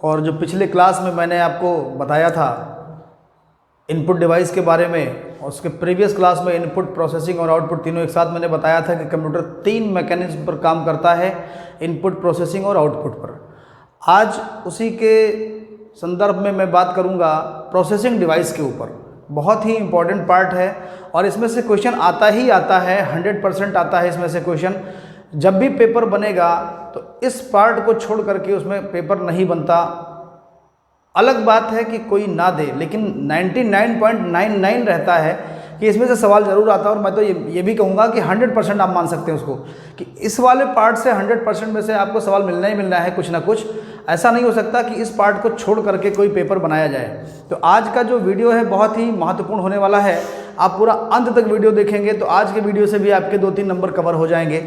और जो पिछले क्लास में मैंने आपको बताया था इनपुट डिवाइस के बारे में, और उसके प्रीवियस क्लास में इनपुट, प्रोसेसिंग और आउटपुट तीनों एक साथ मैंने बताया था कि कंप्यूटर 3 मैकेनिज्म पर काम करता है, इनपुट, प्रोसेसिंग और आउटपुट पर। आज उसी के संदर्भ में मैं बात करूंगा प्रोसेसिंग डिवाइस के ऊपर। बहुत ही इम्पॉर्टेंट पार्ट है और इसमें से क्वेश्चन आता ही आता है, 100% आता है इसमें से क्वेश्चन। जब भी पेपर बनेगा तो इस पार्ट को छोड़ करके उसमें पेपर नहीं बनता। अलग बात है कि कोई ना दे, लेकिन 99.99 रहता है कि इसमें से सवाल जरूर आता है। और मैं तो ये भी कहूँगा कि 100% आप मान सकते हैं उसको कि इस वाले पार्ट से 100% में से आपको सवाल मिलना ही मिलना है, कुछ ना कुछ। ऐसा नहीं हो सकता कि इस पार्ट को छोड़ करके कोई पेपर बनाया जाए। तो आज का जो वीडियो है बहुत ही महत्वपूर्ण होने वाला है। आप पूरा अंत तक वीडियो देखेंगे तो आज के वीडियो से भी आपके 2-3 नंबर कवर हो जाएंगे।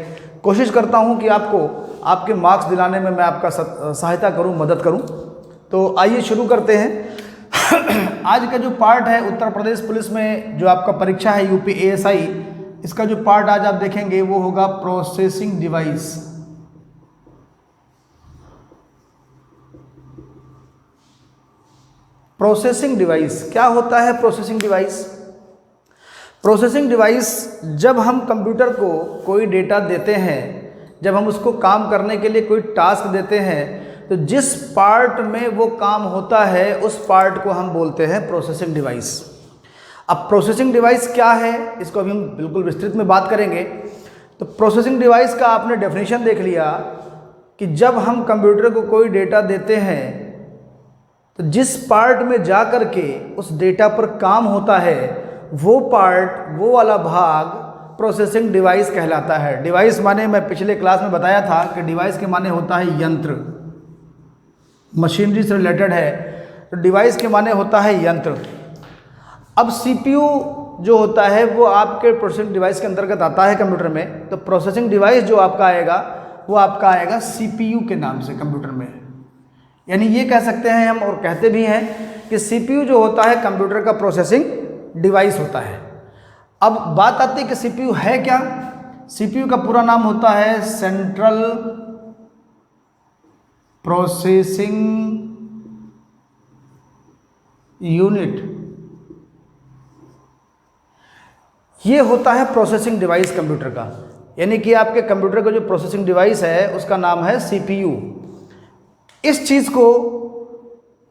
कोशिश करता हूँ कि आपको आपके मार्क्स दिलाने में मैं आपका सहायता करूँ, मदद करूँ। तो आइए शुरू करते हैं। आज का जो पार्ट है उत्तर प्रदेश पुलिस में जो आपका परीक्षा है यूपी एएसआई, इसका जो पार्ट आज आप देखेंगे वो होगा प्रोसेसिंग डिवाइस। प्रोसेसिंग डिवाइस क्या होता है? प्रोसेसिंग डिवाइस, प्रोसेसिंग डिवाइस जब हम कंप्यूटर को कोई डेटा देते हैं, जब हम उसको काम करने के लिए कोई टास्क देते हैं, तो जिस पार्ट में वो काम होता है उस पार्ट को हम बोलते हैं प्रोसेसिंग डिवाइस। अब प्रोसेसिंग डिवाइस क्या है इसको अभी हम बिल्कुल विस्तृत में बात करेंगे। तो प्रोसेसिंग डिवाइस का आपने डेफिनेशन देख लिया कि जब हम कंप्यूटर को कोई डेटा देते हैं तो जिस पार्ट में जा कर के उस डेटा पर काम होता है वो पार्ट, वो वाला भाग प्रोसेसिंग डिवाइस कहलाता है। डिवाइस माने मैं पिछले क्लास में बताया था कि डिवाइस के माने होता है यंत्र, मशीनरी से रिलेटेड है तो डिवाइस के माने होता है यंत्र। अब सीपीयू जो होता है वो आपके प्रोसेसिंग डिवाइस के अंतर्गत आता है कंप्यूटर में। तो प्रोसेसिंग डिवाइस जो आपका आएगा वो आपका आएगा सीपीयू के नाम से कंप्यूटर में। यानी ये कह सकते हैं हम, और कहते भी हैं कि सीपीयू जो होता है कंप्यूटर का प्रोसेसिंग डिवाइस होता है। अब बात आती है कि सीपीयू है क्या। सीपीयू का पूरा नाम होता है सेंट्रल प्रोसेसिंग यूनिट। ये होता है प्रोसेसिंग डिवाइस कंप्यूटर का। यानी कि आपके कंप्यूटर का जो प्रोसेसिंग डिवाइस है उसका नाम है सीपीयू। इस चीज को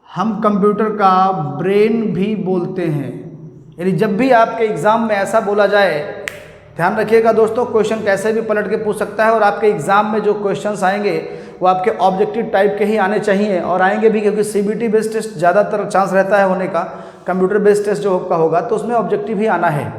हम कंप्यूटर का ब्रेन भी बोलते हैं। यानी जब भी आपके एग्जाम में ऐसा बोला जाए, ध्यान रखिएगा दोस्तों, क्वेश्चन कैसे भी पलट के पूछ सकता है और आपके एग्जाम में जो क्वेश्चंस आएंगे वो आपके ऑब्जेक्टिव टाइप के ही आने चाहिए, और आएंगे भी, क्योंकि सीबीटी बेस्ड टेस्ट ज़्यादातर चांस रहता है होने का। कंप्यूटर बेस्ड टेस्ट जो का होगा तो उसमें ऑब्जेक्टिव ही आना है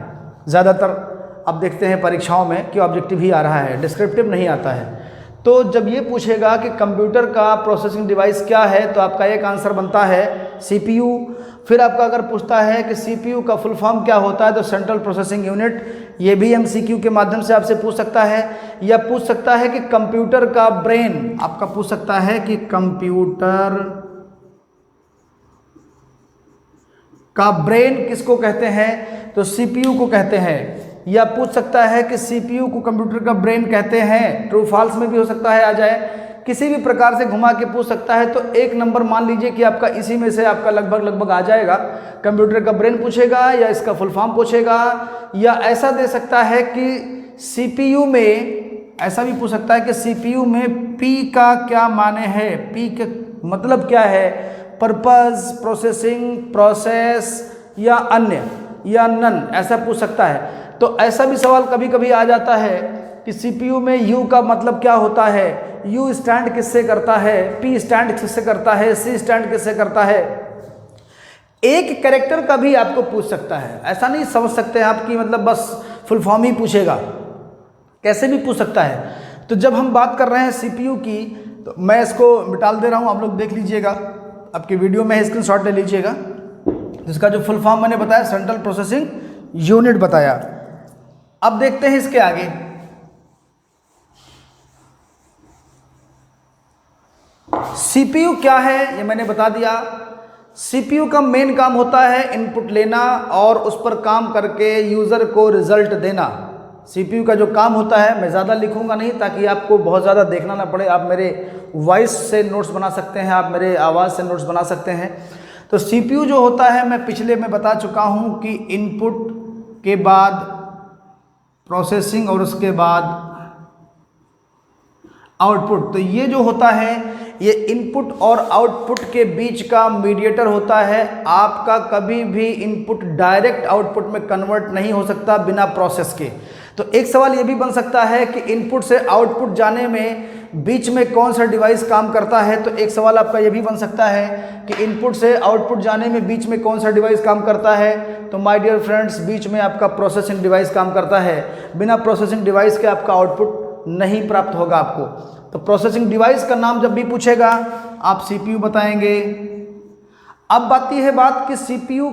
ज़्यादातर। अब देखते हैं परीक्षाओं में कि ऑब्जेक्टिव ही आ रहा है, डिस्क्रिप्टिव नहीं आता है। तो जब ये पूछेगा कि कंप्यूटर का प्रोसेसिंग डिवाइस क्या है तो आपका एक आंसर बनता है सीपीयू। फिर आपका अगर पूछता है कि सीपीयू का फुल फॉर्म क्या होता है तो सेंट्रल प्रोसेसिंग यूनिट। ये भी एमसीक्यू के माध्यम से आपसे पूछ सकता है, या पूछ सकता है कि कंप्यूटर का ब्रेन, आपका पूछ सकता है कि कंप्यूटर का ब्रेन किसको कहते हैं तो सीपीयू को कहते हैं। या पूछ सकता है कि सीपीयू को कंप्यूटर का ब्रेन कहते हैं, ट्रू फॉल्स में भी हो सकता है आ जाए, किसी भी प्रकार से घुमा के पूछ सकता है। तो 1 नंबर मान लीजिए कि आपका इसी में से आपका लगभग आ जाएगा। कंप्यूटर का ब्रेन पूछेगा या इसका फुल फॉर्म पूछेगा, या ऐसा दे सकता है कि सीपीयू में, ऐसा भी पूछ सकता है कि सीपीयू में पी का क्या माने है, पी का मतलब क्या है, पर्पस, प्रोसेसिंग, प्रोसेस या अन्य या नन, ऐसा पूछ सकता है। तो ऐसा भी सवाल कभी कभी आ जाता है कि सीपीयू में यू का मतलब क्या होता है, यू स्टैंड किससे करता है, पी स्टैंड किससे करता है, सी स्टैंड किससे करता है। एक कैरेक्टर का भी आपको पूछ सकता है। ऐसा नहीं समझ सकते हैं आप कि मतलब बस फुल फॉर्म ही पूछेगा, कैसे भी पूछ सकता है। तो जब हम बात कर रहे हैं सीपीयू की, तो मैं इसको मिटाल दे रहा हूं, आप लोग देख लीजिएगा, आपके वीडियो में स्क्रीनशॉट ले लीजिएगा। जिसका जो फुल फॉर्म मैंने बताया सेंट्रल प्रोसेसिंग यूनिट बताया। अब देखते हैं इसके आगे। सीपीयू क्या है ये मैंने बता दिया। सीपीयू का मेन काम होता है इनपुट लेना और उस पर काम करके यूजर को रिजल्ट देना। CPU का जो काम होता है, मैं ज़्यादा लिखूंगा नहीं ताकि आपको बहुत ज़्यादा देखना ना पड़े। आप मेरे वॉइस से नोट्स बना सकते हैं, आप मेरे आवाज़ से नोट्स बना सकते हैं। तो CPU जो होता है, मैं पिछले में बता चुका हूँ कि इनपुट के बाद प्रोसेसिंग और उसके बाद आउटपुट। तो ये जो होता है, ये इनपुट और आउटपुट के बीच का मीडिएटर होता है। आपका कभी भी इनपुट डायरेक्ट आउटपुट में कन्वर्ट नहीं हो सकता बिना प्रोसेस के। तो एक सवाल ये भी बन सकता है कि इनपुट से आउटपुट जाने में बीच में कौन सा डिवाइस काम करता है। तो एक सवाल आपका ये भी बन सकता है कि इनपुट से आउटपुट जाने में बीच में कौन सा डिवाइस काम करता है। तो माय डियर फ्रेंड्स, बीच में आपका प्रोसेसिंग डिवाइस काम करता है। बिना प्रोसेसिंग डिवाइस के आपका आउटपुट नहीं प्राप्त होगा आपको। तो प्रोसेसिंग डिवाइस का नाम जब भी पूछेगा, आप CPU बताएंगे। अब आती है बात कि CPU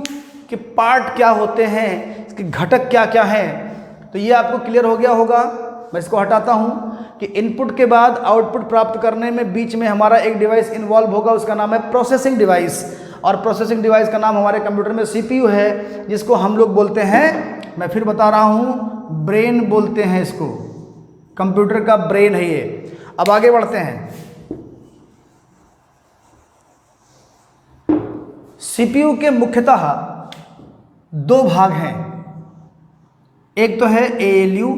के पार्ट क्या होते हैं, इसके घटक क्या क्या हैं। तो ये आपको क्लियर हो गया होगा। मैं इसको हटाता हूँ कि इनपुट के बाद आउटपुट प्राप्त करने में बीच में हमारा एक डिवाइस इन्वॉल्व होगा, उसका नाम है प्रोसेसिंग डिवाइस। और प्रोसेसिंग डिवाइस का नाम हमारे कंप्यूटर में CPU है, जिसको हम लोग बोलते हैं, मैं फिर बता रहा हूँ, ब्रेन बोलते हैं इसको। कंप्यूटर का ब्रेन है ये। अब आगे बढ़ते हैं। CPU के मुख्यतः दो भाग हैं, एक तो है ALU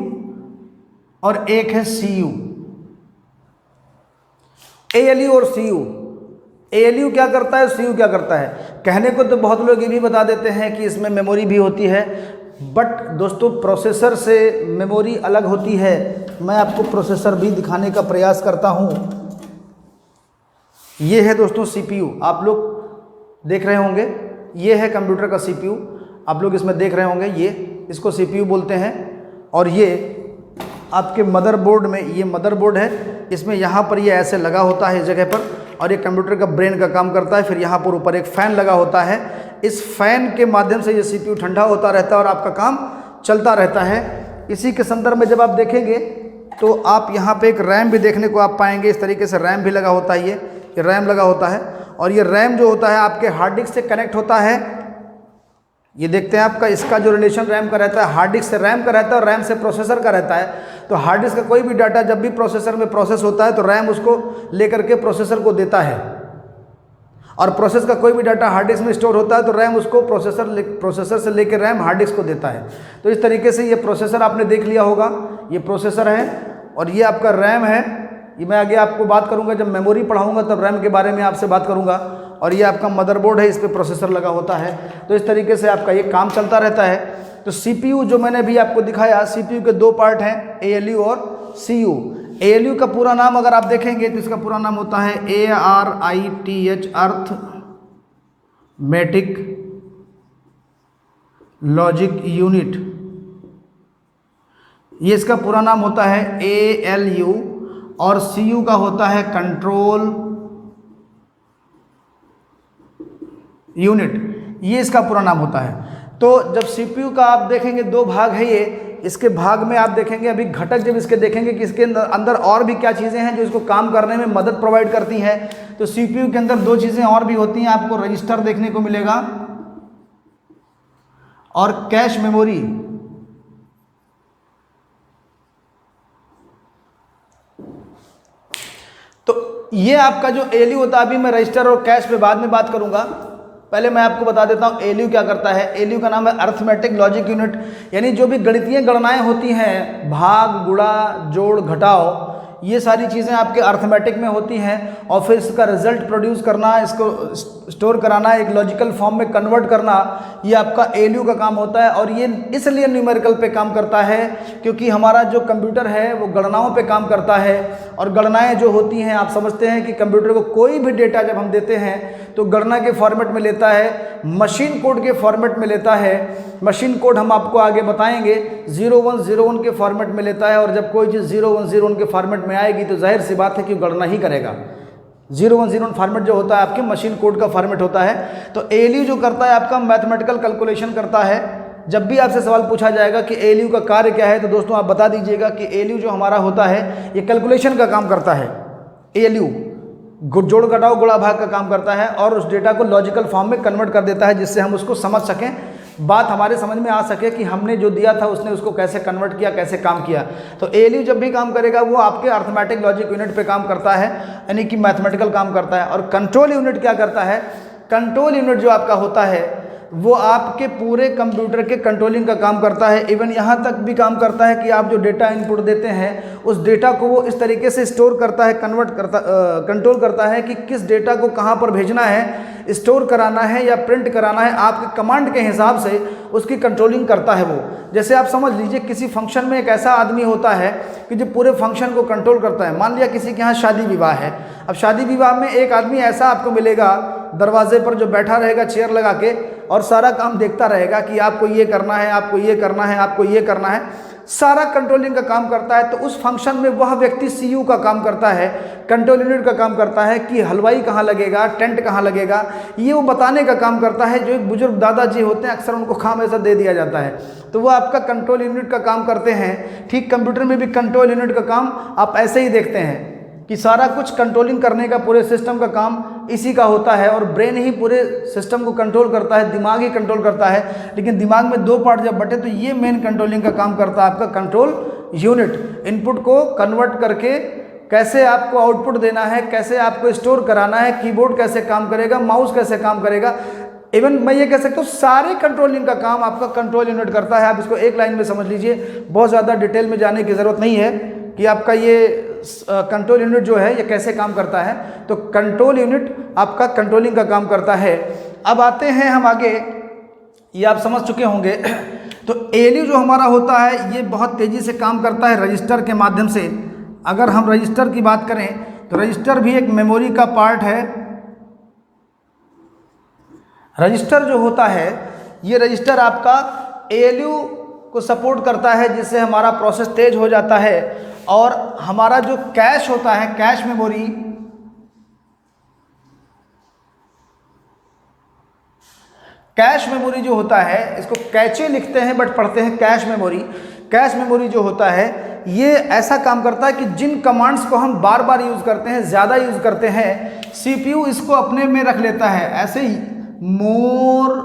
और एक है CU। ALU और CU, ALU क्या करता है, CU क्या करता है। कहने को तो बहुत लोग ये भी बता देते हैं कि इसमें मेमोरी भी होती है, बट दोस्तों प्रोसेसर से मेमोरी अलग होती है। मैं आपको प्रोसेसर भी दिखाने का प्रयास करता हूँ। ये है दोस्तों CPU, आप लोग देख रहे होंगे, ये है कंप्यूटर का CPU, आप लोग इसमें देख रहे होंगे, ये इसको CPU बोलते हैं। और ये आपके मदरबोर्ड में, ये मदरबोर्ड है, इसमें यहाँ पर ये ऐसे लगा होता है इस जगह पर, और ये कंप्यूटर का ब्रेन का काम करता है। फिर यहाँ पर ऊपर एक फ़ैन लगा होता है, इस फैन के माध्यम से ये CPU ठंडा होता रहता है और आपका काम चलता रहता है। इसी के संदर्भ में जब आप देखेंगे तो आप यहाँ पे एक रैम भी देखने को आप पाएंगे। इस तरीके से रैम भी लगा होता है, ये रैम लगा होता है। और ये रैम जो होता है आपके हार्ड डिस्क से कनेक्ट होता है। ये देखते हैं आपका, इसका जो रिलेशन रैम का रहता है, हार्ड डिस्क से रैम का रहता है और रैम से प्रोसेसर का रहता है। तो हार्ड डिस्क का कोई भी डाटा जब भी प्रोसेसर में प्रोसेस होता है तो रैम उसको लेकर के प्रोसेसर को देता है, और प्रोसेस का कोई भी डाटा हार्ड डिस्क में स्टोर होता है तो रैम उसको प्रोसेसर से लेकर रैम हार्ड डिस्क को देता है। तो इस तरीके से ये प्रोसेसर आपने देख लिया होगा, ये प्रोसेसर है और ये आपका रैम है। ये मैं आगे आपको बात करूंगा, जब मेमोरी पढ़ाऊंगा तब रैम के बारे में आपसे बात करूंगा। और ये आपका मदरबोर्ड है, इस पर प्रोसेसर लगा होता है। तो इस तरीके से आपका ये काम चलता रहता है। तो CPU जो मैंने अभी आपको दिखाया, CPU के दो पार्ट हैं, ALU और CU। ALU का पूरा नाम अगर आप देखेंगे तो इसका पूरा नाम होता है ARITH, अर्थमेटिक लॉजिक यूनिट। ये इसका पूरा नाम होता है ALU, और CU का होता है कंट्रोल यूनिट, ये इसका पूरा नाम होता है। तो जब CPU का आप देखेंगे दो भाग है ये, इसके भाग में आप देखेंगे अभी घटक जब इसके देखेंगे कि इसके अंदर और भी क्या चीज़ें हैं जो इसको काम करने में मदद प्रोवाइड करती हैं। तो CPU के अंदर दो चीज़ें और भी होती हैं, आपको रजिस्टर देखने को मिलेगा और कैश मेमोरी। तो ये आपका जो ALU होता है, अभी मैं रजिस्टर और कैश पे बाद में बात करूंगा, पहले मैं आपको बता देता हूँ ALU क्या करता है। ALU का नाम है अर्थमेटिक लॉजिक यूनिट, यानी जो भी गणितीय गणनाएं होती हैं, भाग, गुणा, जोड़, घटाव, ये सारी चीज़ें आपके अर्थमेटिक में होती हैं। और फिर इसका रिजल्ट प्रोड्यूस करना, इसको स्टोर कराना, एक लॉजिकल फॉर्म में कन्वर्ट करना, ये आपका ALU का काम होता है। और ये इसलिए न्यूमेरिकल पे काम करता है क्योंकि हमारा जो कंप्यूटर है वो गणनाओं पे काम करता है। और गणनाएं जो होती हैं, आप समझते हैं कि कंप्यूटर को कोई भी डेटा जब हम देते हैं तो गणना के फॉर्मेट में लेता है, मशीन कोड के फॉर्मेट में लेता है। मशीन कोड हम आपको आगे बताएंगे 0101 के फॉर्मेट में लेता है। और जब कोई चीज़ 0101 के फॉर्मेट में आएगी तो जाहिर सी बात है कि गणना ही करेगा। 0101 फॉर्मेट जो होता है आपके मशीन कोड का फॉर्मेट होता है। तो ALU जो करता है आपका मैथमेटिकल कैलकुलेशन करता है। जब भी आपसे सवाल पूछा जाएगा कि ALU का कार्य क्या है तो दोस्तों आप बता दीजिएगा कि ALU जो हमारा होता है ये कैलकुलेशन का काम करता है। ALU जोड़ घटाव गुणा भाग का काम करता है और उस डेटा को लॉजिकल फॉर्म में कन्वर्ट कर देता है जिससे हम उसको समझ सकें बात हमारे समझ में आ सके कि हमने जो दिया था उसने उसको कैसे कन्वर्ट किया, कैसे काम किया। तो ALU जब भी काम करेगा वो आपके अर्थमेटिक लॉजिक यूनिट पे काम करता है, यानी कि मैथमेटिकल काम करता है। और कंट्रोल यूनिट क्या करता है, कंट्रोल यूनिट जो आपका होता है वो आपके पूरे कंप्यूटर के कंट्रोलिंग का काम करता है। इवन यहाँ तक भी काम करता है कि आप जो डेटा इनपुट देते हैं उस डेटा को वो इस तरीके से स्टोर करता है, कंट्रोल करता है कि किस डेटा को कहाँ पर भेजना है, स्टोर कराना है या प्रिंट कराना है, आपके कमांड के हिसाब से उसकी कंट्रोलिंग करता है वो। जैसे आप समझ लीजिए किसी फंक्शन में एक ऐसा आदमी होता है कि जो पूरे फंक्शन को कंट्रोल करता है। मान लिया किसी के यहाँ शादी विवाह है, अब शादी विवाह में एक आदमी ऐसा आपको मिलेगा दरवाजे पर जो बैठा रहेगा चेयर लगा के और सारा काम देखता रहेगा कि आपको ये करना है, आपको ये करना है, आपको ये करना है, सारा कंट्रोलिंग का काम करता है। तो उस फंक्शन में वह व्यक्ति CU का काम करता है, कंट्रोल यूनिट का काम करता है कि हलवाई कहाँ लगेगा, टेंट कहाँ लगेगा, ये वो बताने का काम करता है। जो एक बुजुर्ग दादाजी होते हैं अक्सर उनको काम ऐसा दे दिया जाता है, तो वो आपका कंट्रोल यूनिट का काम करते हैं। ठीक कंप्यूटर में भी कंट्रोल यूनिट का काम आप ऐसे ही देखते हैं कि सारा कुछ कंट्रोलिंग करने का पूरे सिस्टम का काम इसी का होता है। और ब्रेन ही पूरे सिस्टम को कंट्रोल करता है, दिमाग ही कंट्रोल करता है। लेकिन दिमाग में दो पार्ट जब बटे तो ये मेन कंट्रोलिंग का काम करता है आपका कंट्रोल यूनिट। इनपुट को कन्वर्ट करके कैसे आपको आउटपुट देना है, कैसे आपको स्टोर कराना है, कीबोर्ड कैसे काम करेगा, माउस कैसे काम करेगा, इवन मैं ये कह सकता हूँ सारे कंट्रोलिंग का काम आपका कंट्रोल यूनिट करता है। आप इसको एक लाइन में समझ लीजिए, बहुत ज़्यादा डिटेल में जाने की ज़रूरत नहीं है कि आपका ये कंट्रोल यूनिट जो है ये कैसे काम करता है। तो कंट्रोल यूनिट आपका कंट्रोलिंग का काम करता है। अब आते हैं हम आगे, ये आप समझ चुके होंगे। तो ALU जो हमारा होता है ये बहुत तेज़ी से काम करता है रजिस्टर के माध्यम से। अगर हम रजिस्टर की बात करें तो रजिस्टर भी एक मेमोरी का पार्ट है। रजिस्टर जो होता है ये रजिस्टर आपका ALU को सपोर्ट करता है, जिससे हमारा प्रोसेस तेज हो जाता है। और हमारा जो कैश होता है, कैश मेमोरी, कैश मेमोरी जो होता है इसको कैचे लिखते हैं बट पढ़ते हैं कैश मेमोरी। कैश मेमोरी जो होता है ये ऐसा काम करता है कि जिन कमांड्स को हम बार बार यूज करते हैं, ज़्यादा यूज करते हैं, CPU इसको अपने में रख लेता है। ऐसे ही मोर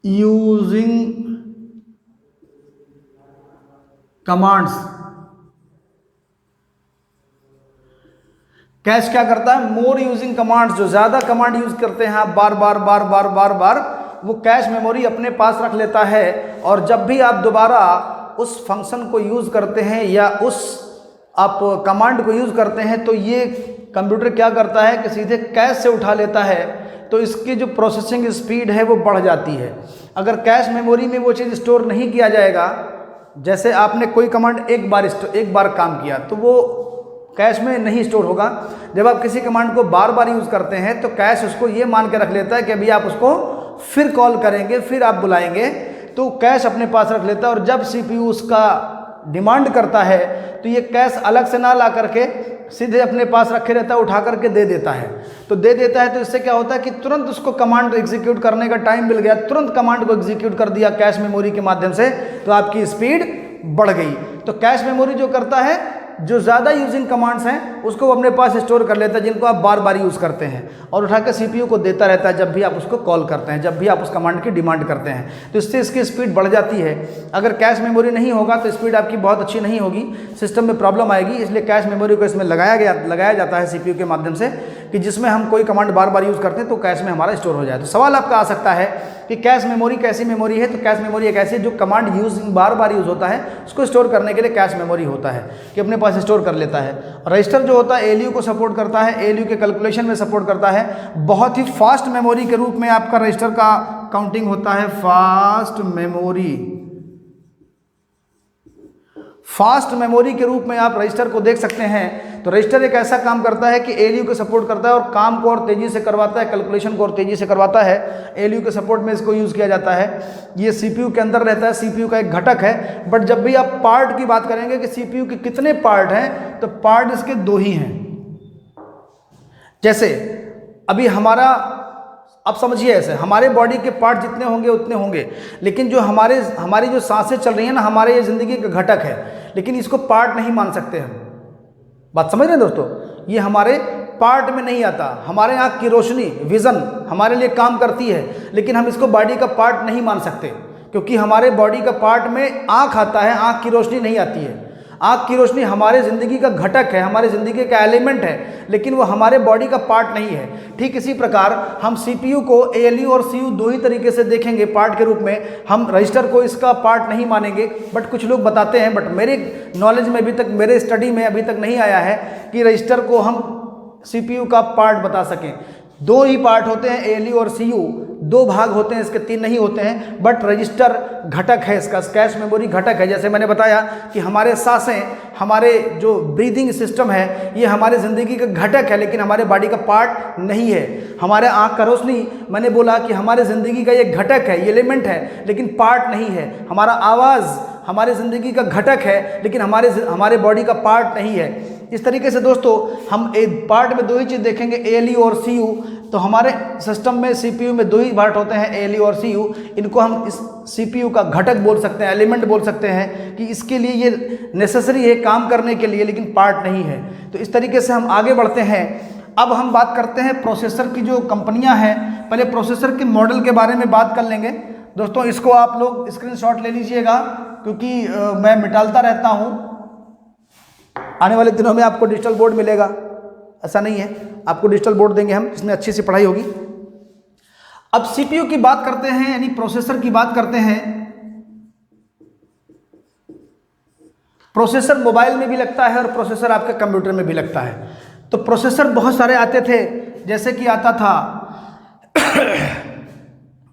यूजिंग कमांड्स, कैश क्या करता है, मोर यूजिंग कमांड्स, जो ज्यादा कमांड यूज करते हैं आप बार बार बार बार बार बार, वो कैश मेमोरी अपने पास रख लेता है। और जब भी आप दोबारा उस फंक्शन को यूज करते हैं या उस आप कमांड को यूज करते हैं तो ये कंप्यूटर क्या करता है कि सीधे कैश से उठा लेता है। तो इसकी जो प्रोसेसिंग स्पीड है वो बढ़ जाती है। अगर कैश मेमोरी में वो चीज़ स्टोर नहीं किया जाएगा, जैसे आपने कोई कमांड एक बार काम किया तो वो कैश में नहीं स्टोर होगा। जब आप किसी कमांड को बार बार यूज़ करते हैं तो कैश उसको ये मान के रख लेता है कि अभी आप उसको फिर कॉल करेंगे, फिर आप बुलाएंगे, तो कैश अपने पास रख लेता है। और जब CPU उसका डिमांड करता है तो ये कैश अलग से ना ला करके सीधे अपने पास रखे रहता है, उठा करके दे देता है। तो दे देता है तो इससे क्या होता है कि तुरंत उसको कमांड एग्जीक्यूट करने का टाइम मिल गया, तुरंत कमांड को एग्जीक्यूट कर दिया कैश मेमोरी के माध्यम से, तो आपकी स्पीड बढ़ गई। तो कैश मेमोरी जो करता है, जो ज़्यादा यूजिंग कमांड्स हैं उसको वो अपने पास स्टोर कर लेता है, जिनको आप बार बार यूज़ करते हैं, और उठा के CPU को देता रहता है जब भी आप उसको कॉल करते हैं, जब भी आप उस कमांड की डिमांड करते हैं। तो इससे इसकी स्पीड बढ़ जाती है। अगर कैश मेमोरी नहीं होगा तो स्पीड आपकी बहुत अच्छी नहीं होगी, सिस्टम में प्रॉब्लम आएगी। इसलिए कैश मेमोरी को इसमें लगाया जाता है CPU के माध्यम से, कि जिसमें हम कोई कमांड बार बार यूज़ करते हैं तो कैश में हमारा स्टोर हो जाए। तो सवाल आपका आ सकता है कि कैश मेमोरी कैसी मेमोरी है। तो कैश मेमोरी एक ऐसी जो कमांड बार बार यूज़ होता है उसको स्टोर करने के लिए कैश मेमोरी होता है, कि अपने पास स्टोर कर लेता है। रजिस्टर जो होता है ALU को सपोर्ट करता है, ALU के कैलकुलेशन में सपोर्ट करता है। बहुत ही फास्ट मेमोरी के रूप में आपका रजिस्टर का काउंटिंग होता है। फास्ट मेमोरी के रूप में आप रजिस्टर को देख सकते हैं। तो रजिस्टर एक ऐसा काम करता है कि ALU को सपोर्ट करता है और काम को और तेज़ी से करवाता है, कैलकुलेशन को और तेज़ी से करवाता है। ALU के सपोर्ट में इसको यूज़ किया जाता है। ये CPU के अंदर रहता है, CPU का एक घटक है। बट जब भी आप पार्ट की बात करेंगे कि CPU के कितने पार्ट हैं, तो पार्ट इसके दो ही हैं। जैसे अभी हमारा, अब समझिए ऐसे, हमारे बॉडी के पार्ट जितने होंगे उतने होंगे, लेकिन जो हमारी जो सांसें चल रही हैं ना, हमारे ये ज़िंदगी का घटक है, लेकिन इसको पार्ट नहीं मान सकते हम। बात समझ रहे हैं दोस्तों, ये हमारे पार्ट में नहीं आता। हमारे आँख की रोशनी, विज़न हमारे लिए काम करती है, लेकिन हम इसको बॉडी का पार्ट नहीं मान सकते, क्योंकि हमारे बॉडी का पार्ट में आँख आता है, आँख की रोशनी नहीं आती है। आँख की रोशनी हमारे ज़िंदगी का घटक है, हमारे ज़िंदगी का एलिमेंट है, लेकिन वो हमारे बॉडी का पार्ट नहीं है। ठीक इसी प्रकार हम CPU को ALU और CU दो ही तरीके से देखेंगे पार्ट के रूप में। हम रजिस्टर को इसका पार्ट नहीं मानेंगे, बट कुछ लोग बताते हैं, बट मेरे नॉलेज में अभी तक, मेरे स्टडी में अभी तक नहीं आया है कि रजिस्टर को हम CPU का पार्ट बता सकें। दो ही पार्ट होते हैं, ALU और CU, दो भाग होते हैं इसके, तीन नहीं होते हैं। बट रजिस्टर घटक है इसका, कैश मेमोरी घटक है। जैसे मैंने बताया कि हमारे सांसें, हमारे जो ब्रीदिंग सिस्टम है, ये हमारे ज़िंदगी का घटक है, लेकिन हमारे बॉडी का पार्ट नहीं है। हमारे आँख का रोशनी, मैंने बोला कि हमारे ज़िंदगी का ये घटक है, ये एलिमेंट है, लेकिन पार्ट नहीं है। हमारा आवाज़ हमारे ज़िंदगी का घटक है, लेकिन हमारे बॉडी का पार्ट नहीं है। इस तरीके से दोस्तों हम एक पार्ट में दो ही चीज़ देखेंगे, ALU और CU। तो हमारे सिस्टम में CPU में दो ही पार्ट होते हैं, ALU और CU। इनको हम इस CPU का घटक बोल सकते हैं, एलिमेंट बोल सकते हैं, कि इसके लिए ये नेसेसरी है काम करने के लिए, लेकिन पार्ट नहीं है। तो इस तरीके से हम आगे बढ़ते हैं। अब हम बात करते हैं प्रोसेसर की जो कंपनियां हैं। पहले प्रोसेसर के मॉडल के बारे में बात कर लेंगे। दोस्तों इसको आप लोग स्क्रीनशॉट ले लीजिएगा, क्योंकि मैं मिटालता रहता हूँ। आने वाले दिनों में आपको डिजिटल बोर्ड मिलेगा, ऐसा नहीं है, आपको डिजिटल बोर्ड देंगे हम, जिसमें अच्छी सी पढ़ाई होगी। अब CPU की बात करते हैं, यानी प्रोसेसर की बात करते हैं। प्रोसेसर मोबाइल में भी लगता है और प्रोसेसर आपके कंप्यूटर में भी लगता है। तो प्रोसेसर बहुत सारे आते थे, जैसे कि आता था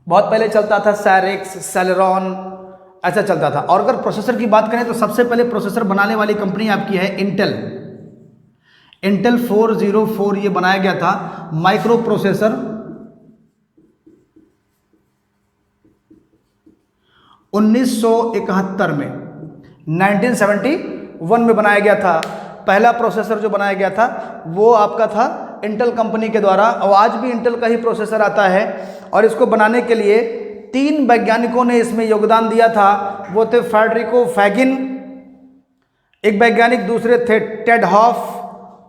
बहुत पहले चलता था सैरिक्स, सेलेरॉन, ऐसा चलता था। और अगर प्रोसेसर की बात करें तो सबसे पहले प्रोसेसर बनाने वाली कंपनी आपकी है इंटेल 404 ये बनाया गया था माइक्रो प्रोसेसर। 1971 में, 1971 में बनाया गया था। पहला प्रोसेसर जो बनाया गया था वो आपका था इंटेल कंपनी के द्वारा, और आज भी इंटेल का ही प्रोसेसर आता है। और इसको बनाने के लिए 3 वैज्ञानिकों ने इसमें योगदान दिया था। वो थे फेडरिको फैगिन, एक वैज्ञानिक, दूसरे थे टेड हॉफ,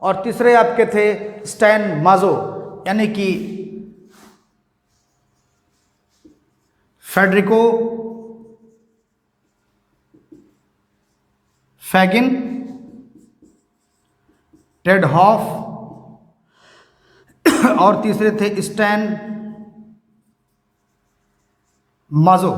और तीसरे आपके थे स्टैन माजो। यानी कि फेडरिको फैगिन, टेड हॉफ और तीसरे थे स्टैन माजो।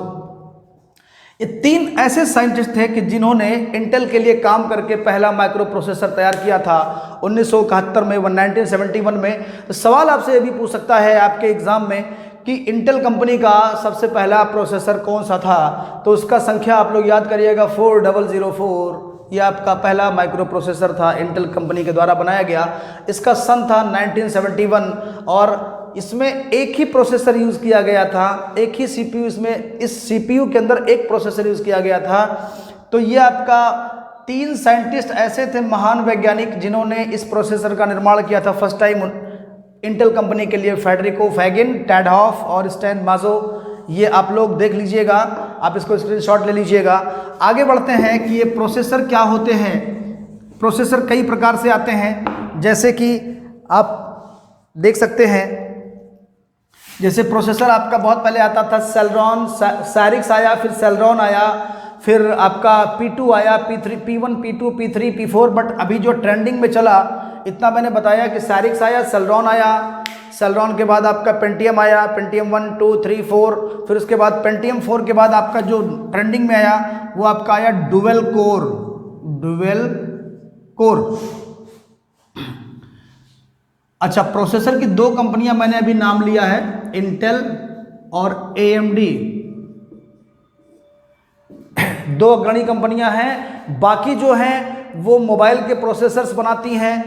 ये 3 ऐसे साइंटिस्ट थे कि जिन्होंने इंटेल के लिए काम करके पहला माइक्रो प्रोसेसर तैयार किया था 1971 में, 1971 में। तो सवाल आपसे ये भी पूछ सकता है आपके एग्जाम में कि इंटेल कंपनी का सबसे पहला प्रोसेसर कौन सा था। तो उसका संख्या आप लोग याद करिएगा, 4004। ये आपका पहला माइक्रो प्रोसेसर था, इंटेल कंपनी के द्वारा बनाया गया। इसका सन था 1971, और इसमें एक ही प्रोसेसर यूज़ किया गया था, एक ही CPU। इसमें इस CPU के अंदर एक प्रोसेसर यूज़ किया गया था। तो ये आपका 3 साइंटिस्ट ऐसे थे, महान वैज्ञानिक, जिन्होंने इस प्रोसेसर का निर्माण किया था फर्स्ट टाइम इंटेल कंपनी के लिए। फेडरिको फैगिन, टेड हॉफ और स्टैन माजो। ये आप लोग देख लीजिएगा, आप इसको स्क्रीनशॉट ले लीजिएगा। आगे बढ़ते हैं कि ये प्रोसेसर क्या होते हैं। प्रोसेसर कई प्रकार से आते हैं, जैसे कि आप देख सकते हैं। जैसे प्रोसेसर आपका बहुत पहले आता था सेलेरॉन, सैरिक्स आया, फिर सेलेरॉन आया, फिर आपका P2 आया, P3, P1, P2, P3, P4। But अभी जो ट्रेंडिंग में चला, इतना मैंने बताया कि सैरिक्स आया, सेलेरॉन आया, सेलेरॉन के बाद आपका पेंटियम आया, पेंटियम 1, 2, 3, 4। फिर उसके बाद पेंटियम 4 के बाद आपका जो ट्रेंडिंग में आया वो आपका आया डुअल कोर। अच्छा, प्रोसेसर की 2 कंपनियां मैंने अभी नाम लिया है, इंटेल और AMD। 2 अग्रणी कंपनियां हैं, बाकी जो हैं वो मोबाइल के प्रोसेसर्स बनाती हैं।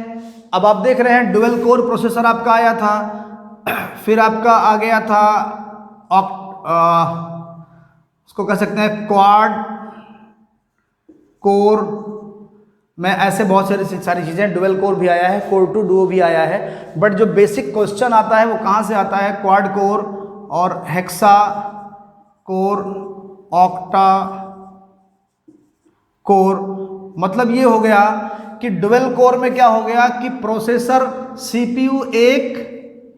अब आप देख रहे हैं डुअल कोर प्रोसेसर आपका आया था, फिर आपका आ गया था उसको कह सकते हैं क्वाड कोर में, ऐसे बहुत सारी चीज़ें। डुअल कोर भी आया है, कोर 2 डुओ भी आया है। बट जो बेसिक क्वेश्चन आता है वो कहाँ से आता है, क्वाड कोर और हेक्सा कोर, ऑक्टा कोर। मतलब ये हो गया कि डुअल कोर में क्या हो गया कि प्रोसेसर CPU एक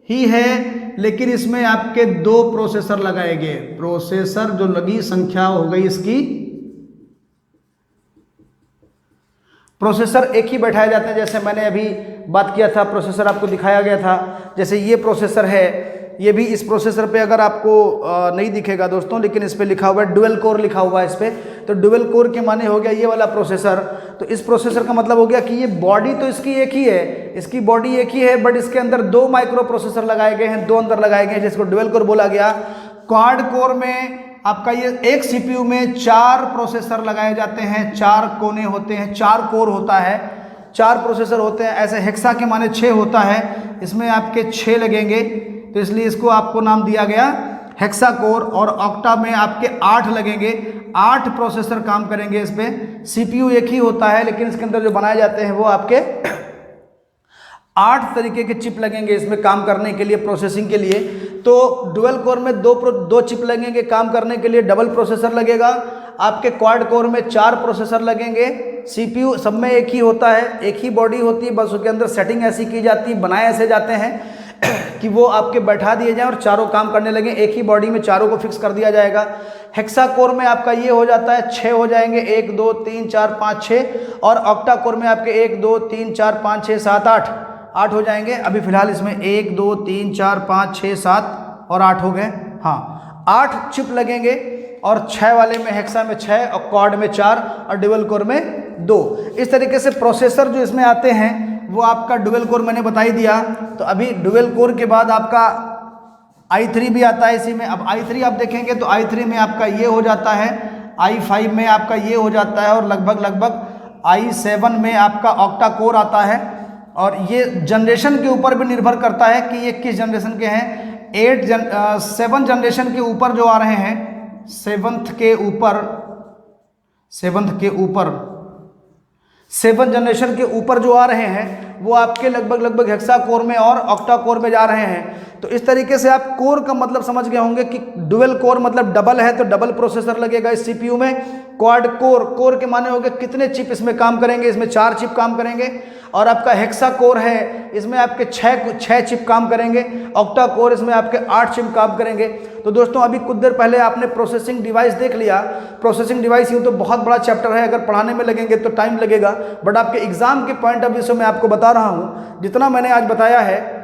ही है, लेकिन इसमें आपके 2 प्रोसेसर लगाए गए। प्रोसेसर जो लगी संख्या हो गई इसकी, प्रोसेसर एक ही बैठाए जाते हैं। जैसे मैंने अभी बात किया था, प्रोसेसर आपको दिखाया गया था। जैसे ये प्रोसेसर है, ये भी इस प्रोसेसर पे अगर आपको नहीं दिखेगा दोस्तों, लेकिन इस पे लिखा हुआ है डुअल कोर लिखा हुआ है इस पे। तो डुअल कोर के माने हो गया ये वाला प्रोसेसर। तो इस प्रोसेसर का मतलब हो गया कि ये बॉडी तो इसकी एक ही है, इसकी बॉडी एक ही है, बट इसके अंदर 2 माइक्रो प्रोसेसर लगाए गए हैं, 2 अंदर लगाए गए हैं, जिसको डुअल कोर बोला गया। क्वाड कोर में आपका ये एक CPU में 4 प्रोसेसर लगाए जाते हैं, 4 कोने होते हैं, 4 कोर होता है, 4 प्रोसेसर होते हैं। ऐसे हेक्सा के माने 6 होता है, इसमें आपके 6 लगेंगे, तो इसलिए इसको आपको नाम दिया गया हेक्सा कोर। और ऑक्टा में आपके 8 लगेंगे, 8 प्रोसेसर काम करेंगे इस पे। CPU एक ही होता है, लेकिन इसके अंदर जो बनाए जाते हैं वो आपके 8 तरीके के चिप लगेंगे इसमें काम करने के लिए, प्रोसेसिंग के लिए। तो डुअल कोर में 2 चिप लगेंगे काम करने के लिए, डबल प्रोसेसर लगेगा। आपके क्वाड कोर में 4 प्रोसेसर लगेंगे। CPU सब में एक ही होता है, एक ही बॉडी होती है, बस उसके अंदर सेटिंग ऐसी की जाती है, बनाए ऐसे जाते हैं कि वो आपके बैठा दिए जाएं और चारों काम करने लगे। एक ही बॉडी में चारों को फिक्स कर दिया जाएगा। हेक्सा कोर में आपका ये हो जाता है 6 हो जाएंगे, 1 2 3 4 5 6। और ऑक्टा कोर में आपके 1 2 3 4 5 6 7 8 हो जाएंगे। अभी फिलहाल इसमें 1 2 3 4 5 6 7 और 8 हो गए। हाँ, 8 चिप लगेंगे। और 6 वाले में हेक्सा में 6 और क्वाड में 4 और डुअल कोर में 2। इस तरीके से प्रोसेसर जो इसमें आते हैं वो आपका डुअल कोर मैंने बता ही दिया। तो अभी डुअल कोर के बाद आपका i3 भी आता है इसी में। अब i3 आप देखेंगे तो i3 में आपका ये हो जाता है, i5 में आपका ये हो जाता है, और लगभग i7 में आपका ऑक्टा कोर आता है। और ये जनरेशन के ऊपर भी निर्भर करता है कि ये किस जनरेशन के हैं। 7 जनरेशन के ऊपर जो आ रहे हैं, 7th के ऊपर 7 जनरेशन के ऊपर जो आ रहे हैं वो आपके लगभग हेक्सा कोर में और ऑक्टा कोर में जा रहे हैं। तो इस तरीके से आप कोर का मतलब समझ गए होंगे कि डुअल कोर मतलब डबल है, तो डबल प्रोसेसर लगेगा इस CPU में। क्वाड कोर के माने होंगे कितने चिप इसमें काम करेंगे, इसमें 4 चिप काम करेंगे। और आपका हेक्सा कोर है, इसमें आपके 6 चिप काम करेंगे। ऑक्टा कोर इसमें आपके 8 चिप काम करेंगे। तो दोस्तों अभी कुछ देर पहले आपने प्रोसेसिंग डिवाइस देख लिया। प्रोसेसिंग डिवाइस यूँ तो बहुत बड़ा चैप्टर है, अगर पढ़ाने में लगेंगे तो टाइम लगेगा, बट आपके एग्जाम के पॉइंट ऑफ व्यू से मैं आपको बता रहा हूँ। जितना मैंने आज बताया है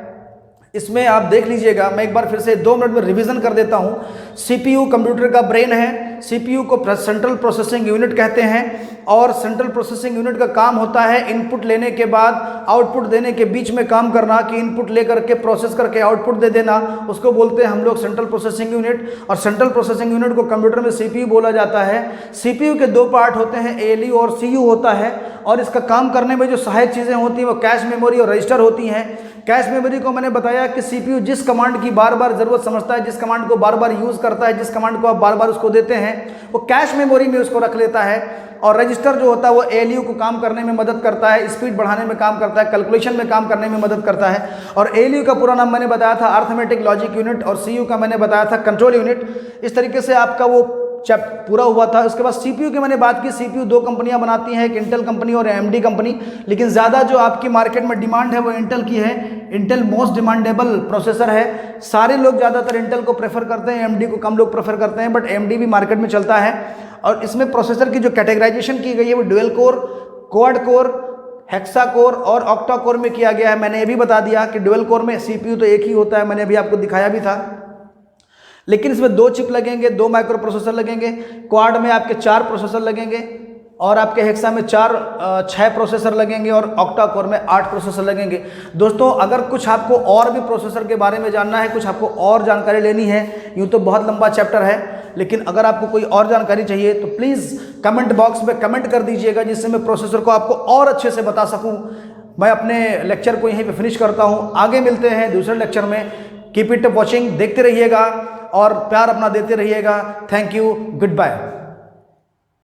इसमें आप देख लीजिएगा। मैं एक बार फिर से 2 मिनट में रिवीजन कर देता हूँ। CPU कंप्यूटर का ब्रेन है। CPU को सेंट्रल प्रोसेसिंग यूनिट कहते हैं। और सेंट्रल प्रोसेसिंग यूनिट का काम होता है इनपुट लेने के बाद आउटपुट देने के बीच में काम करना, कि इनपुट लेकर के प्रोसेस करके आउटपुट दे देना, उसको बोलते हैं हम लोग सेंट्रल प्रोसेसिंग यूनिट। और सेंट्रल प्रोसेसिंग यूनिट को कंप्यूटर में CPU बोला जाता है। CPU के 2 पार्ट होते हैं, ALU और CU होता है। और इसका काम करने में जो सहायक चीज़ें होती हैं वो कैश मेमोरी और रजिस्टर होती हैं। कैश मेमोरी को मैंने बताया कि CPU जिस कमांड की बार बार ज़रूरत समझता है, जिस कमांड को बार बार यूज़ करता है, जिस कमांड को आप बार बार उसको देते हैं, वो कैश मेमोरी में उसको रख लेता है। और रजिस्टर जो होता है वो ALU को काम करने में मदद करता है, स्पीड बढ़ाने में काम करता है, कैलकुलेशन में काम करने में मदद करता है। और ALU का पूरा नाम मैंने बताया था अर्थमेटिक लॉजिक यूनिट, और CU का मैंने बताया था कंट्रोल यूनिट। इस तरीके से आपका वो पूरा हुआ था। उसके बाद CPU की मैंने बात की। CPU 2 कंपनियां बनाती हैं, एक इंटेल कंपनी और AMD कंपनी, लेकिन ज़्यादा जो आपकी मार्केट में डिमांड है वो इंटेल की है। इंटेल मोस्ट डिमांडेबल प्रोसेसर है। सारे लोग ज़्यादातर इंटेल को प्रेफर करते हैं, AMD को कम लोग प्रेफर करते हैं, बट AMD भी मार्केट में चलता है। और इसमें प्रोसेसर की जो कैटेगराइजेशन की गई है वो dual core, quad core, hexa core और ऑक्टा कोर में किया गया है। मैंने ये भी बता दिया कि डुअल कोर में CPU तो एक ही होता है, मैंने अभी आपको दिखाया भी था, लेकिन इसमें 2 चिप लगेंगे, 2 माइक्रो प्रोसेसर लगेंगे। क्वाड में आपके 4 प्रोसेसर लगेंगे, और आपके हेक्सा में 6 प्रोसेसर लगेंगे, और ऑक्टा कोर में 8 प्रोसेसर लगेंगे। दोस्तों अगर कुछ आपको और भी प्रोसेसर के बारे में जानना है, कुछ आपको और जानकारी लेनी है, यूँ तो बहुत लंबा चैप्टर है, लेकिन अगर आपको कोई और जानकारी चाहिए तो प्लीज़ कमेंट बॉक्स में कमेंट कर दीजिएगा, जिससे मैं प्रोसेसर को आपको और अच्छे से बता सकूँ। मैं अपने लेक्चर को यहीं पे फिनिश करता हूँ। आगे मिलते हैं दूसरे लेक्चर में। कीप इट वॉचिंग, देखते रहिएगा और प्यार अपना देते रहिएगा। Thank you, good bye.